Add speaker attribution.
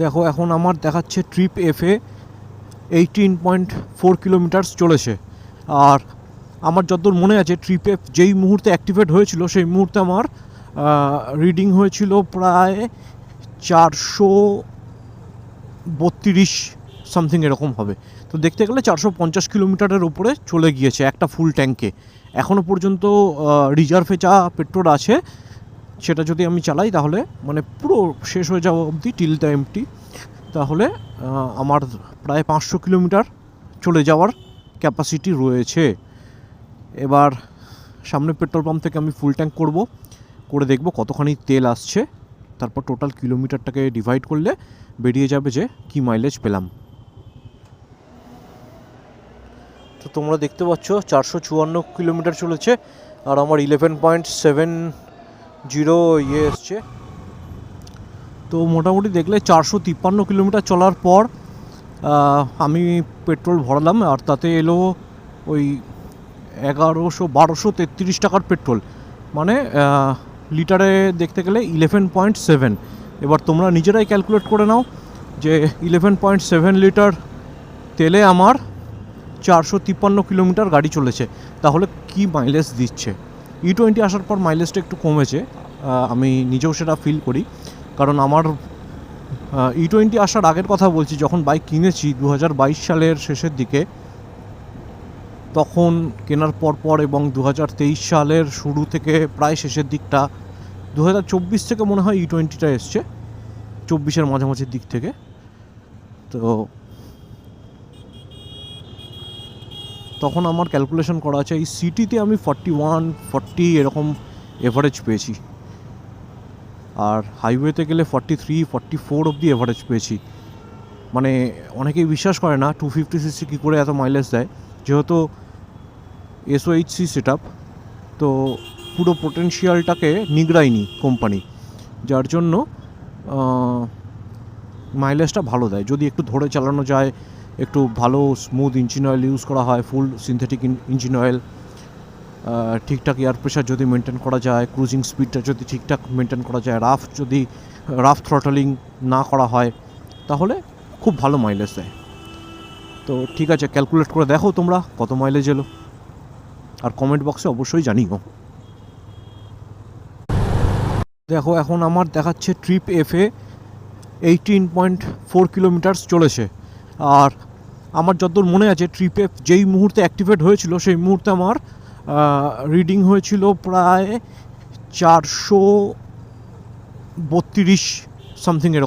Speaker 1: দেখো এখন আমার দেখাচ্ছে ট্রিপ এফে 18.4 কিলোমিটার চলেছে। আর আমার যতদূর মনে আছে ট্রিপ এফ যেই মুহূর্তে অ্যাক্টিভেট হয়েছিল সেই মুহূর্তে আমার রিডিং হয়েছিল প্রায় 432 সামথিং এরকম হবে। তো দেখতে গেলে 450 কিলোমিটারের উপরে চলে গিয়েছে একটা ফুল ট্যাঙ্কে। এখনও পর্যন্ত রিজার্ভে যা পেট্রোল আছে সেটা যদি আমি চালাই তাহলে মানে পুরো শেষ হয়ে যাওয়া অবধি টিল দ্য এমটি, তাহলে আমার প্রায় 500 কিলোমিটার চলে যাওয়ার ক্যাপাসিটি রয়েছে। এবার সামনে পেট্রোল পাম্প থেকে আমি ফুল ট্যাঙ্ক করে দেখব কতখানি তেল আসছে, তারপর টোটাল কিলোমিটারটাকে ডিভাইড করলে বেরিয়ে যাবে যে কি মাইলেজ পেলাম। তো তোমরা দেখতে পাচ্ছ 454 কিলোমিটার চলেছে আর আমার 11.70 এসছে। তো মোটামুটি দেখলে 453 কিলোমিটার চলার পর আমি পেট্রোল ভরালাম আর তাতে এলো ওই 1233 টাকার পেট্রোল, মানে লিটারে দেখতে গেলে 11.7। এবার তোমরা নিজেরাই ক্যালকুলেট করে নাও যে 11.7 লিটার তেলে আমার 453 কিলোমিটার গাড়ি চলেছে, তাহলে কি মাইলেজ দিচ্ছে। E20 আসার পর মাইলেজটা একটু কমেছে, আমি নিজেও সেটা ফিল করি, কারণ আমার E20 আসার আগের কথা বলছি, যখন বাইক কিনেছি 2022 সালের শেষের দিকে, তখন কেনার পর এবং 2023 সালের শুরু থেকে প্রায় শেষের দিকটা 2024 থেকে মনে হয় E20টা এসছে, 24-এর মাঝামাঝির দিক থেকে। তো তখন আমার ক্যালকুলেশন করা আছে এই সিটিতে আমি 41-40 এরকম এভারেজ পেয়েছি, আর হাইওয়েতে গেলে 43-44 অবধি এভারেজ পেয়েছি। মানে অনেকেই বিশ্বাস করে না 250cc কী করে এত মাইলেজ দেয়, যেহেতু SOHC সেট আপ, তো পুরো পোটেনশিয়ালটাকে নিগড়ায়নি কোম্পানি, যার জন্য মাইলেজটা ভালো দেয়। যদি একটু ধরে চালানো যায়, একটু ভালো স্মুথ ইঞ্জিন অয়েল ইউজ করা হয়, ফুল সিনথেটিক ইঞ্জিন অয়েল, ঠিকঠাক এয়ার প্রেশার যদি মেনটেন করা যায়, ক্রুজিং স্পিডটা যদি ঠিকঠাক মেনটেন করা যায়, রাফ থ্রটলিং না করা হয়, তাহলে খুব ভালো মাইলেজ দেয়। তো ঠিক আছে, ক্যালকুলেট করে দেখো তোমরা কত মাইলেজ এলো, আর কমেন্ট বক্সে অবশ্যই জানিও। দেখো এখন আমার দেখাচ্ছে ট্রিপ এফে 18.4 কিলোমিটার চলেছে। আর আমার যতদূর মনে আছে ট্রিপ এফ যেই মুহূর্তে অ্যাক্টিভেট হয়েছিল সেই মুহূর্তে আমার রিডিং হয়েছিল প্রায় 432 সামথিং এরকম।